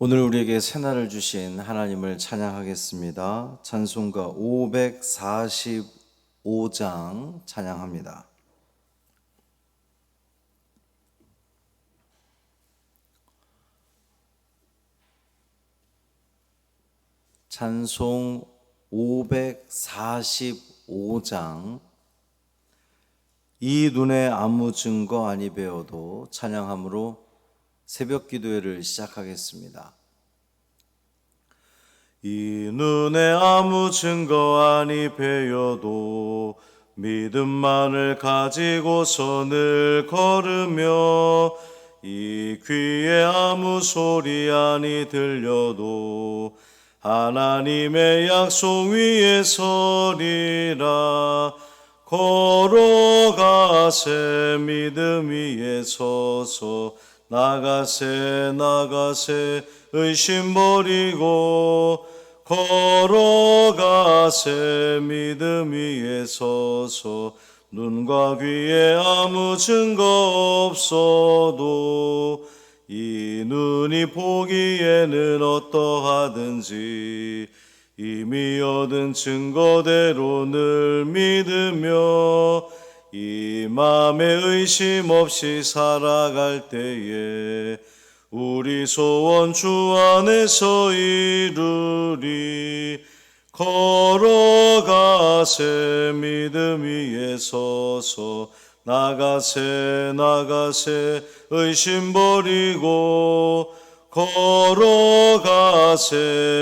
오늘 우리에게 새날을 주신 하나님을 찬양하겠습니다. 찬송가 545장 찬양합니다. 찬송 545장 이 눈에 아무 증거 아니 배워도 찬양함으로 새벽 기도회를 시작하겠습니다. 이 눈에 아무 증거 아니 배워도 믿음만을 가지고서 늘 걸으며 이 귀에 아무 소리 아니 들려도 하나님의 약속 위에 서리라. 걸어가세 믿음 위에 서서 나가세 의심 버리고 걸어가세 믿음 위에 서서 눈과 귀에 아무 증거 없어도 이 눈이 보기에는 어떠하든지 이미 얻은 증거대로 늘 믿으며 이 맘에 의심 없이 살아갈 때에 우리 소원 주 안에서 이루리. 걸어가세 믿음 위에 서서 나가세 의심 버리고 걸어가세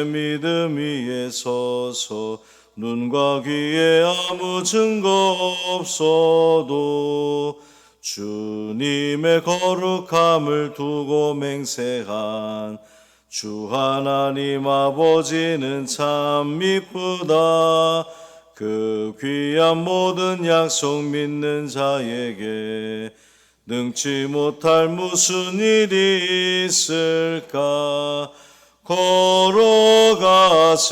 믿음 위에 서서 눈과 귀에 아무 증거 없어도 주님의 거룩함을 두고 맹세한 주 하나님 아버지는 참 미쁘다. 그 귀한 모든 약속 믿는 자에게 능치 못할 무슨 일이 있을까. 걸어가세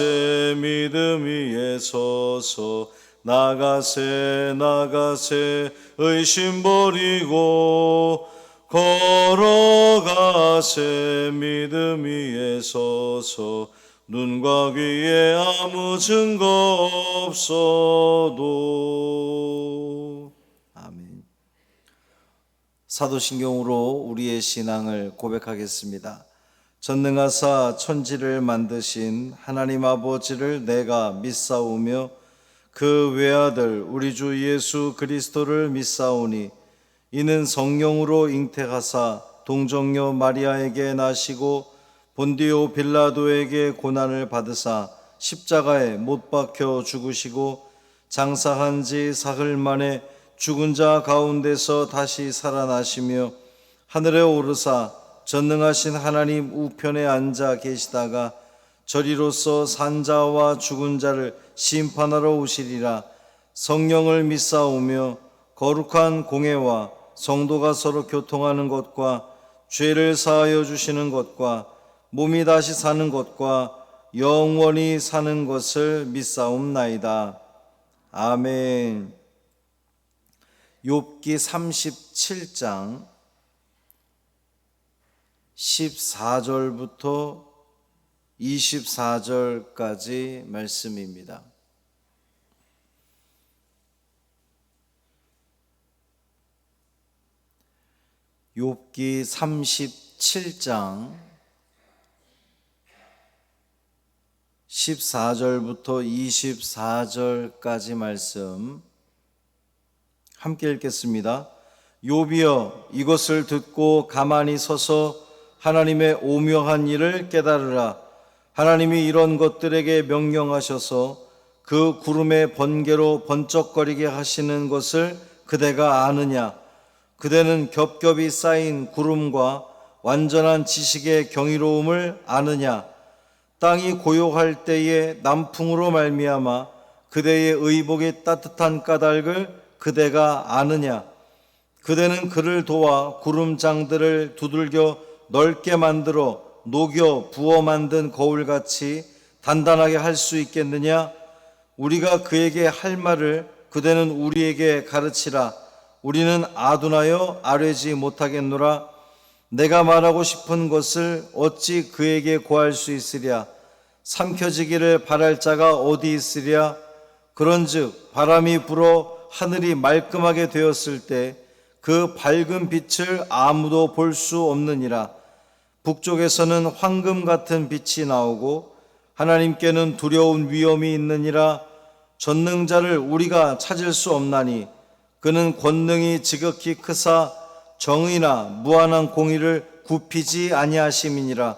믿음 위에 서서 나가세 의심 버리고 걸어가세 믿음 위에 서서 눈과 귀에 아무 증거 없어도. 아멘. 사도신경으로 우리의 신앙을 고백하겠습니다. 전능하사 천지를 만드신 하나님 아버지를 내가 믿사오며 그 외아들 우리 주 예수 그리스도를 믿사오니 이는 성령으로 잉태하사 동정녀 마리아에게 나시고 본디오 빌라도에게 고난을 받으사 십자가에 못 박혀 죽으시고 장사한 지 사흘 만에 죽은 자 가운데서 다시 살아나시며 하늘에 오르사 전능하신 하나님 우편에 앉아 계시다가 저리로서 산자와 죽은 자를 심판하러 오시리라. 성령을 믿사오며 거룩한 공회와 성도가 서로 교통하는 것과 죄를 사하여 주시는 것과 몸이 다시 사는 것과 영원히 사는 것을 믿사옵나이다. 아멘. 욥기 37장 14절부터 24절까지 말씀입니다. 욥기 37장 14절부터 24절까지 말씀 함께 읽겠습니다. 욥이여 이것을 듣고 가만히 서서 하나님의 오묘한 일을 깨달으라. 하나님이 이런 것들에게 명령하셔서 그 구름의 번개로 번쩍거리게 하시는 것을 그대가 아느냐? 그대는 겹겹이 쌓인 구름과 완전한 지식의 경이로움을 아느냐? 땅이 고요할 때에 남풍으로 말미암아 그대의 의복이 따뜻한 까닭을 그대가 아느냐? 그대는 그를 도와 구름장들을 두들겨 넓게 만들어 녹여 부어 만든 거울같이 단단하게 할 수 있겠느냐? 우리가 그에게 할 말을 그대는 우리에게 가르치라. 우리는 아둔하여 아뢰지 못하겠노라. 내가 말하고 싶은 것을 어찌 그에게 고할 수 있으랴? 삼켜지기를 바랄 자가 어디 있으랴? 그런즉 바람이 불어 하늘이 말끔하게 되었을 때 그 밝은 빛을 아무도 볼 수 없느니라. 북쪽에서는 황금 같은 빛이 나오고 하나님께는 두려운 위험이 있느니라. 전능자를 우리가 찾을 수 없나니 그는 권능이 지극히 크사 정의나 무한한 공의를 굽히지 아니하심이니라.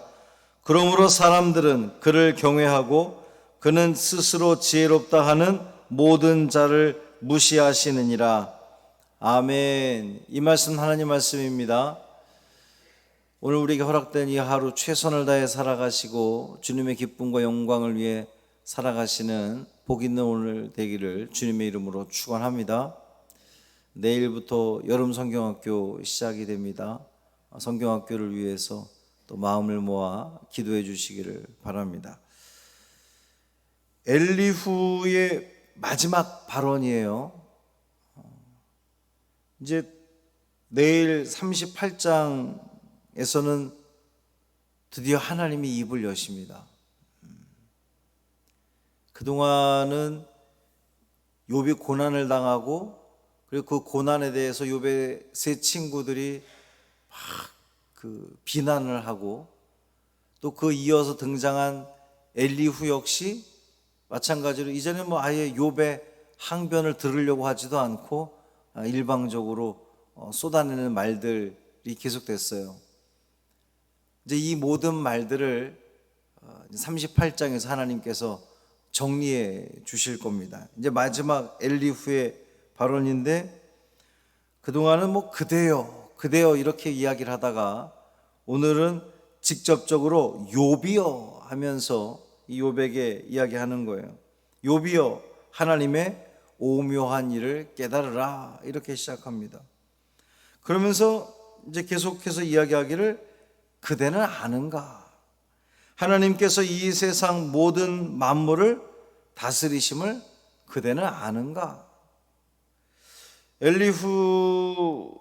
그러므로 사람들은 그를 경외하고 그는 스스로 지혜롭다 하는 모든 자를 무시하시느니라. 아멘. 이 말씀 하나님 말씀입니다. 오늘 우리에게 허락된 이 하루 최선을 다해 살아가시고 주님의 기쁨과 영광을 위해 살아가시는 복 있는 오늘 되기를 주님의 이름으로 축원합니다. 내일부터 여름 성경학교 시작이 됩니다. 성경학교를 위해서 또 마음을 모아 기도해 주시기를 바랍니다. 엘리후의 마지막 발언이에요. 이제 내일 38장에서는 드디어 하나님이 입을 여십니다. 그동안은 욥이 고난을 당하고 그리고 그 고난에 대해서 욥의 세 친구들이 막 비난을 하고 또 그 이어서 등장한 엘리후 역시 마찬가지로 이제는 아예 욥의 항변을 들으려고 하지도 않고 일방적으로 쏟아내는 말들이 계속됐어요. 이제 이 모든 말들을 38장에서 하나님께서 정리해 주실 겁니다. 이제 마지막 엘리후의 발언인데 그동안은 그대여 이렇게 이야기를 하다가 오늘은 직접적으로 욥이여 하면서 이 욥에게 이야기하는 거예요. 욥이여 하나님의 오묘한 일을 깨달으라 이렇게 시작합니다. 그러면서 이제 계속해서 이야기하기를 그대는 아는가? 하나님께서 이 세상 모든 만물을 다스리심을 그대는 아는가? 엘리후가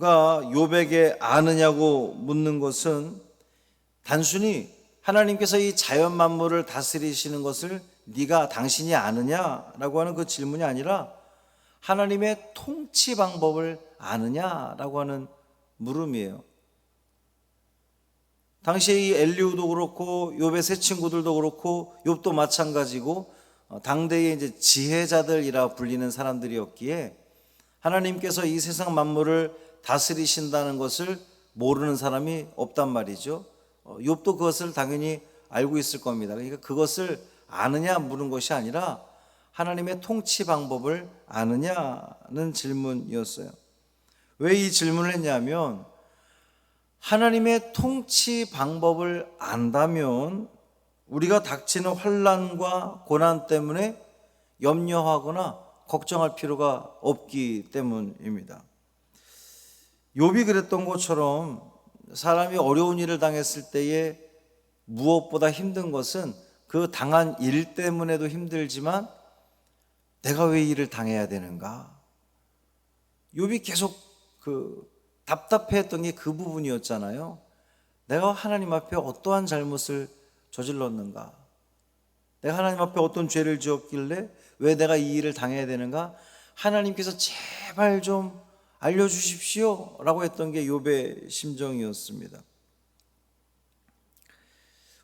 욥에게 아느냐고 묻는 것은 단순히 하나님께서 이 자연 만물을 다스리시는 것을 당신이 아느냐라고 하는 그 질문이 아니라 하나님의 통치 방법을 아느냐라고 하는 물음이에요. 당시에 이 엘리후도 그렇고 욥의 세 친구들도 그렇고 욥도 마찬가지고 당대의 이제 지혜자들이라 불리는 사람들이었기에 하나님께서 이 세상 만물을 다스리신다는 것을 모르는 사람이 없단 말이죠. 욥도 그것을 당연히 알고 있을 겁니다. 그러니까 그것을 아느냐 물은 것이 아니라 하나님의 통치 방법을 아느냐는 질문이었어요. 왜 이 질문을 했냐면 하나님의 통치 방법을 안다면 우리가 닥치는 환난과 고난 때문에 염려하거나 걱정할 필요가 없기 때문입니다. 욥이 그랬던 것처럼 사람이 어려운 일을 당했을 때에 무엇보다 힘든 것은 그 당한 일 때문에도 힘들지만 내가 왜 이 일을 당해야 되는가? 욥이 계속 답답해했던 게 그 부분이었잖아요. 내가 하나님 앞에 어떠한 잘못을 저질렀는가? 내가 하나님 앞에 어떤 죄를 지었길래 왜 내가 이 일을 당해야 되는가? 하나님께서 제발 좀 알려주십시오 라고 했던 게 욥의 심정이었습니다.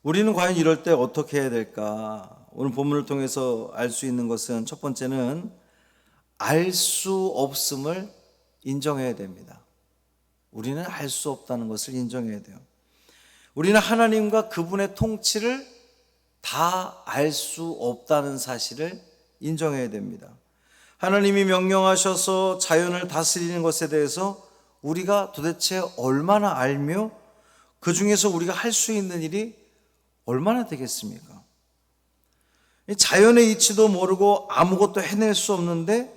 우리는 과연 이럴 때 어떻게 해야 될까? 오늘 본문을 통해서 알 수 있는 것은 첫 번째는 알 수 없음을 인정해야 됩니다. 우리는 알 수 없다는 것을 인정해야 돼요. 우리는 하나님과 그분의 통치를 다 알 수 없다는 사실을 인정해야 됩니다. 하나님이 명령하셔서 자연을 다스리는 것에 대해서 우리가 도대체 얼마나 알며 그 중에서 우리가 할 수 있는 일이 얼마나 되겠습니까? 자연의 이치도 모르고 아무것도 해낼 수 없는데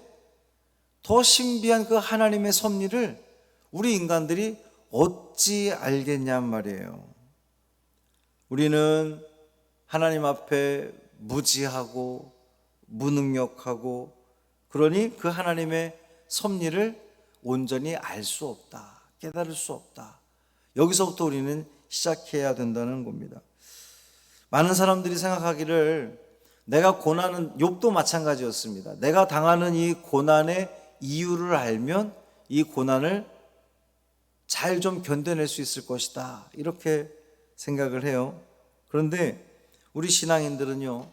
더 신비한 그 하나님의 섭리를 우리 인간들이 어찌 알겠냔 말이에요. 우리는 하나님 앞에 무지하고 무능력하고 그러니 그 하나님의 섭리를 온전히 알 수 없다. 깨달을 수 없다. 여기서부터 우리는 시작해야 된다는 겁니다. 많은 사람들이 생각하기를 내가 고난은, 욥도 마찬가지였습니다. 내가 당하는 이 고난의 이유를 알면 이 고난을 잘 좀 견뎌낼 수 있을 것이다, 이렇게 생각을 해요. 그런데 우리 신앙인들은요,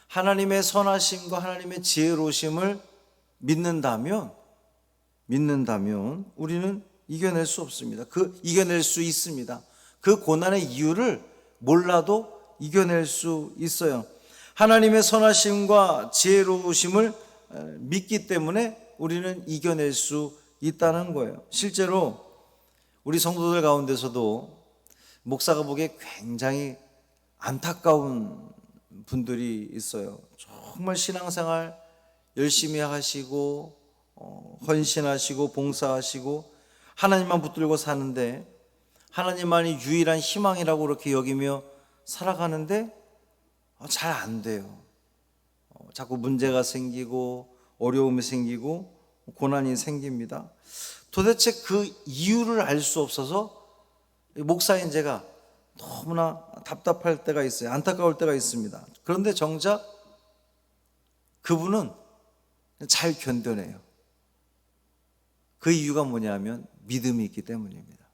하나님의 선하심과 하나님의 지혜로우심을 믿는다면 우리는 이겨낼 수 없습니다. 이겨낼 수 있습니다. 그 고난의 이유를 몰라도 이겨낼 수 있어요. 하나님의 선하심과 지혜로우심을 믿기 때문에 우리는 이겨낼 수 있다는 거예요. 실제로 우리 성도들 가운데서도 목사가 보기에 굉장히 안타까운 분들이 있어요. 정말 신앙생활 열심히 하시고 헌신하시고 봉사하시고 하나님만 붙들고 사는데, 하나님만이 유일한 희망이라고 그렇게 여기며 살아가는데 잘 안 돼요. 자꾸 문제가 생기고 어려움이 생기고 고난이 생깁니다. 도대체 그 이유를 알 수 없어서 목사인 제가 너무나 답답할 때가 있어요. 안타까울 때가 있습니다. 그런데 정작 그분은 잘 견뎌내요. 그 이유가 뭐냐면 믿음이 있기 때문입니다.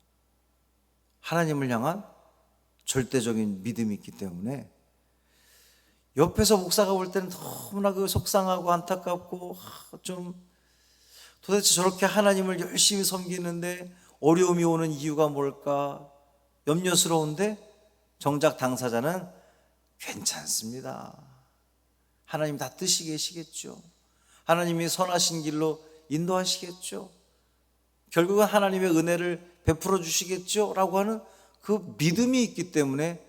하나님을 향한 절대적인 믿음이 있기 때문에. 옆에서 목사가 볼 때는 너무나 속상하고 안타깝고, 좀 도대체 저렇게 하나님을 열심히 섬기는데 어려움이 오는 이유가 뭘까 염려스러운데, 정작 당사자는 괜찮습니다. 하나님 다 뜻이 계시겠죠. 하나님이 선하신 길로 인도하시겠죠. 결국은 하나님의 은혜를 베풀어 주시겠죠 라고 하는 그 믿음이 있기 때문에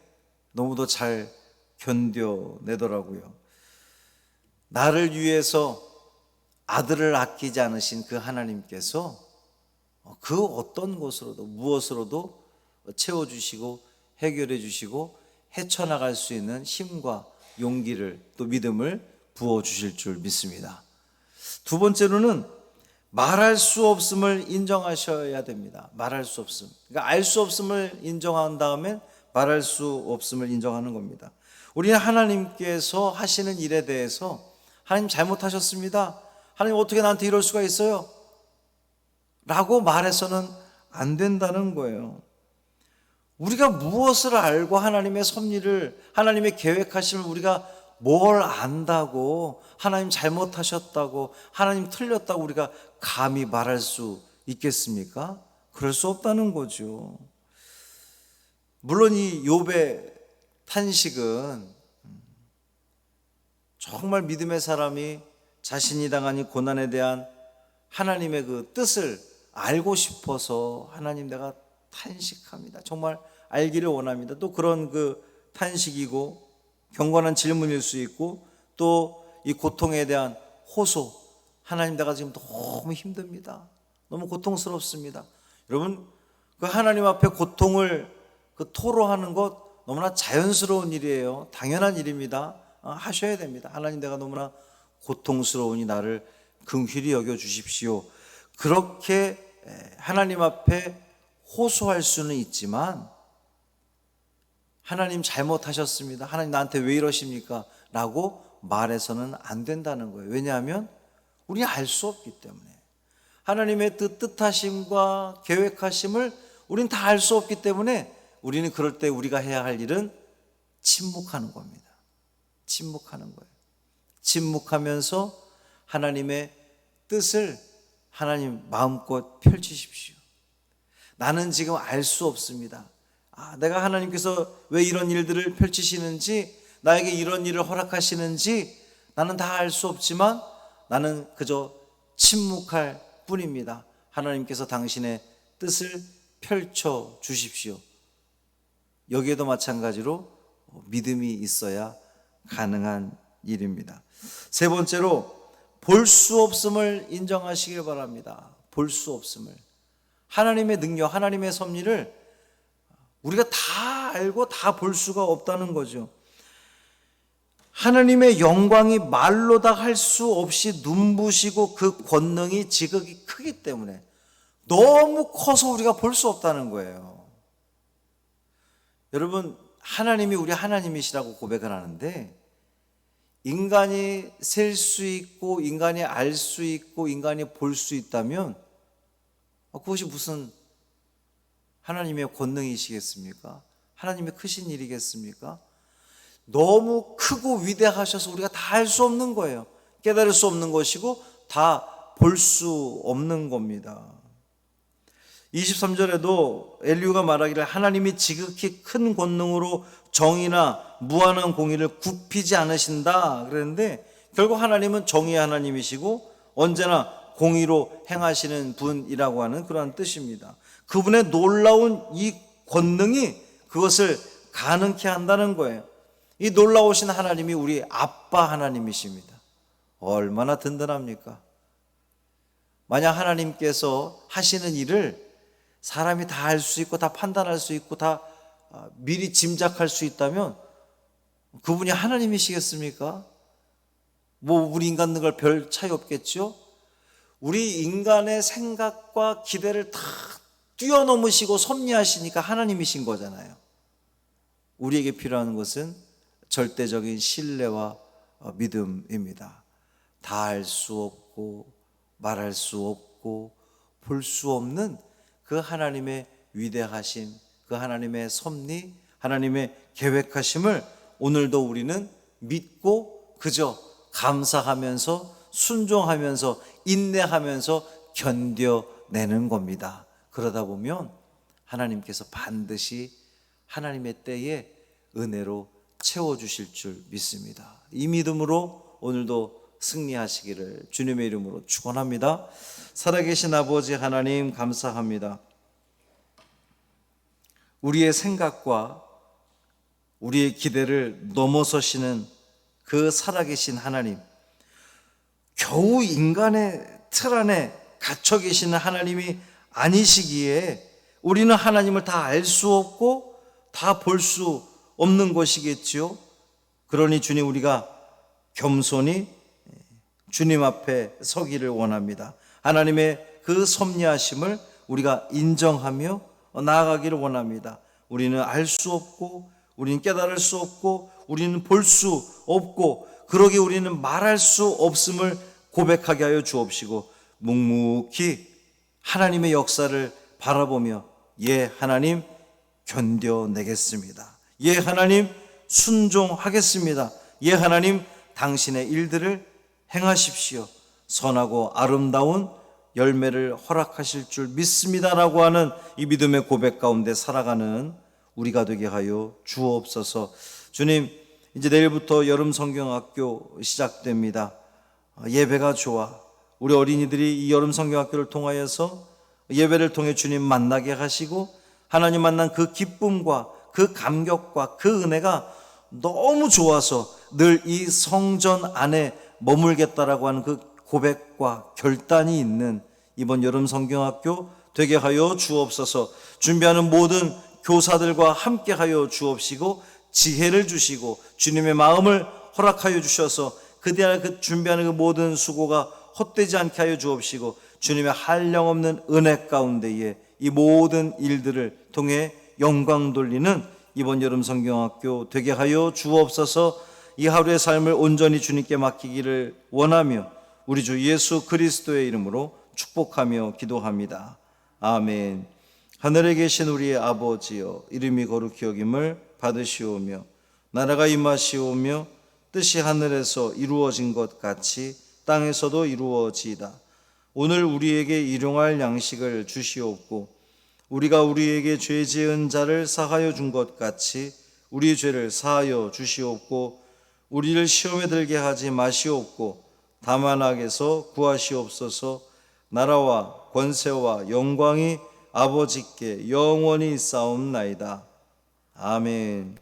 너무도 잘 견뎌내더라고요. 나를 위해서 아들을 아끼지 않으신 그 하나님께서 그 어떤 것으로도 무엇으로도 채워주시고 해결해 주시고 헤쳐나갈 수 있는 힘과 용기를, 또 믿음을 부어주실 줄 믿습니다. 두 번째로는 말할 수 없음을 인정하셔야 됩니다. 말할 수 없음, 그러니까 알 수 없음을 인정한 다음에 말할 수 없음을 인정하는 겁니다. 우리는 하나님께서 하시는 일에 대해서 하나님 잘못하셨습니다, 하나님 어떻게 나한테 이럴 수가 있어요? 라고 말해서는 안 된다는 거예요. 우리가 무엇을 알고 하나님의 섭리를, 하나님의 계획하심을 우리가 뭘 안다고 하나님 잘못하셨다고, 하나님 틀렸다고 우리가 감히 말할 수 있겠습니까? 그럴 수 없다는 거죠. 물론 이 욥의 탄식은 정말 믿음의 사람이 자신이 당한 이 고난에 대한 하나님의 그 뜻을 알고 싶어서 하나님 내가 탄식합니다, 정말 알기를 원합니다, 또 그런 그 탄식이고 경건한 질문일 수 있고, 또 이 고통에 대한 호소, 하나님 내가 지금 너무 힘듭니다, 너무 고통스럽습니다. 여러분, 그 하나님 앞에 고통을 토로하는 것 너무나 자연스러운 일이에요. 당연한 일입니다. 하셔야 됩니다. 하나님 내가 너무나 고통스러우니 나를 긍휼히 여겨 주십시오, 그렇게 하나님 앞에 호소할 수는 있지만, 하나님 잘못하셨습니다, 하나님 나한테 왜 이러십니까? 라고 말해서는 안 된다는 거예요. 왜냐하면 우리는 알 수 없기 때문에. 하나님의 뜻하심과 계획하심을 우리는 다 알 수 없기 때문에 우리는 그럴 때 우리가 해야 할 일은 침묵하는 겁니다. 침묵하는 거예요. 침묵하면서 하나님의 뜻을 하나님 마음껏 펼치십시오. 나는 지금 알 수 없습니다. 내가 하나님께서 왜 이런 일들을 펼치시는지, 나에게 이런 일을 허락하시는지 나는 다 알 수 없지만 나는 그저 침묵할 뿐입니다. 하나님께서 당신의 뜻을 펼쳐 주십시오. 여기에도 마찬가지로 믿음이 있어야 가능한 일입니다. 세 번째로 볼 수 없음을 인정하시길 바랍니다. 볼 수 없음을. 하나님의 능력, 하나님의 섭리를 우리가 다 알고 다 볼 수가 없다는 거죠. 하나님의 영광이 말로 다 할 수 없이 눈부시고 그 권능이 지극히 크기 때문에, 너무 커서 우리가 볼 수 없다는 거예요. 여러분, 하나님이 우리 하나님이시라고 고백을 하는데, 인간이 셀 수 있고 인간이 알 수 있고 인간이 볼 수 있다면 그것이 무슨 하나님의 권능이시겠습니까? 하나님의 크신 일이겠습니까? 너무 크고 위대하셔서 우리가 다 알 수 없는 거예요. 깨달을 수 없는 것이고 다 볼 수 없는 겁니다. 23절에도 엘리후가 말하기를 하나님이 지극히 큰 권능으로 정의나 무한한 공의를 굽히지 않으신다 그랬는데, 결국 하나님은 정의의 하나님이시고 언제나 공의로 행하시는 분이라고 하는 그러한 뜻입니다. 그분의 놀라운 이 권능이 그것을 가능케 한다는 거예요. 이 놀라우신 하나님이 우리 아빠 하나님이십니다. 얼마나 든든합니까? 만약 하나님께서 하시는 일을 사람이 다 알 수 있고 다 판단할 수 있고 다 미리 짐작할 수 있다면 그분이 하나님이시겠습니까? 뭐 우리 인간 능력 별 차이 없겠죠? 우리 인간의 생각과 기대를 다 뛰어넘으시고 섭리하시니까 하나님이신 거잖아요. 우리에게 필요한 것은 절대적인 신뢰와 믿음입니다. 다 알 수 없고 말할 수 없고 볼 수 없는 그 하나님의 위대하심, 그 하나님의 섭리, 하나님의 계획하심을 오늘도 우리는 믿고 그저 감사하면서 순종하면서 인내하면서 견뎌내는 겁니다. 그러다 보면 하나님께서 반드시 하나님의 때에 은혜로 채워주실 줄 믿습니다. 이 믿음으로 오늘도 승리하시기를 주님의 이름으로 축원합니다. 살아계신 아버지 하나님 감사합니다. 우리의 생각과 우리의 기대를 넘어서시는 그 살아계신 하나님, 겨우 인간의 틀 안에 갇혀 계시는 하나님이 아니시기에 우리는 하나님을 다 알 수 없고 다 볼 수 없는 것이겠지요. 그러니 주님, 우리가 겸손히 주님 앞에 서기를 원합니다. 하나님의 그 섭리하심을 우리가 인정하며 나아가기를 원합니다. 우리는 알 수 없고 우리는 깨달을 수 없고 우리는 볼 수 없고 그러기 우리는 말할 수 없음을 고백하게 하여 주옵시고 묵묵히 하나님의 역사를 바라보며 예 하나님 견뎌내겠습니다. 예 하나님 순종하겠습니다. 예 하나님 당신의 일들을 행하십시오. 선하고 아름다운 열매를 허락하실 줄 믿습니다라고 하는 이 믿음의 고백 가운데 살아가는 우리가 되게 하여 주옵소서. 주님, 이제 내일부터 여름 성경학교 시작됩니다. 예배가 좋아. 우리 어린이들이 이 여름 성경학교를 통하여서 예배를 통해 주님 만나게 하시고 하나님 만난 그 기쁨과 그 감격과 그 은혜가 너무 좋아서 늘 이 성전 안에 머물겠다라고 하는 그 고백과 결단이 있는 이번 여름 성경학교 되게 하여 주옵소서. 준비하는 모든 교사들과 함께 하여 주옵시고 지혜를 주시고 주님의 마음을 허락하여 주셔서 그대로 그 준비하는 그 모든 수고가 헛되지 않게 하여 주옵시고 주님의 한량없는 은혜 가운데에 이 모든 일들을 통해 영광 돌리는 이번 여름 성경학교 되게 하여 주옵소서. 이 하루의 삶을 온전히 주님께 맡기기를 원하며 우리 주 예수 그리스도의 이름으로 축복하며 기도합니다. 아멘. 하늘에 계신 우리의 아버지여, 이름이 거룩히 여김을 받으시오며 나라가 임하시오며 뜻이 하늘에서 이루어진 것 같이 땅에서도 이루어지이다. 오늘 우리에게 일용할 양식을 주시옵고 우리가 우리에게 죄 지은 자를 사하여 준 것 같이 우리 죄를 사하여 주시옵고 우리를 시험에 들게 하지 마시옵고 다만 악에서 구하시옵소서. 나라와 권세와 영광이 아버지께 영원히 있사옵나이다. 아멘.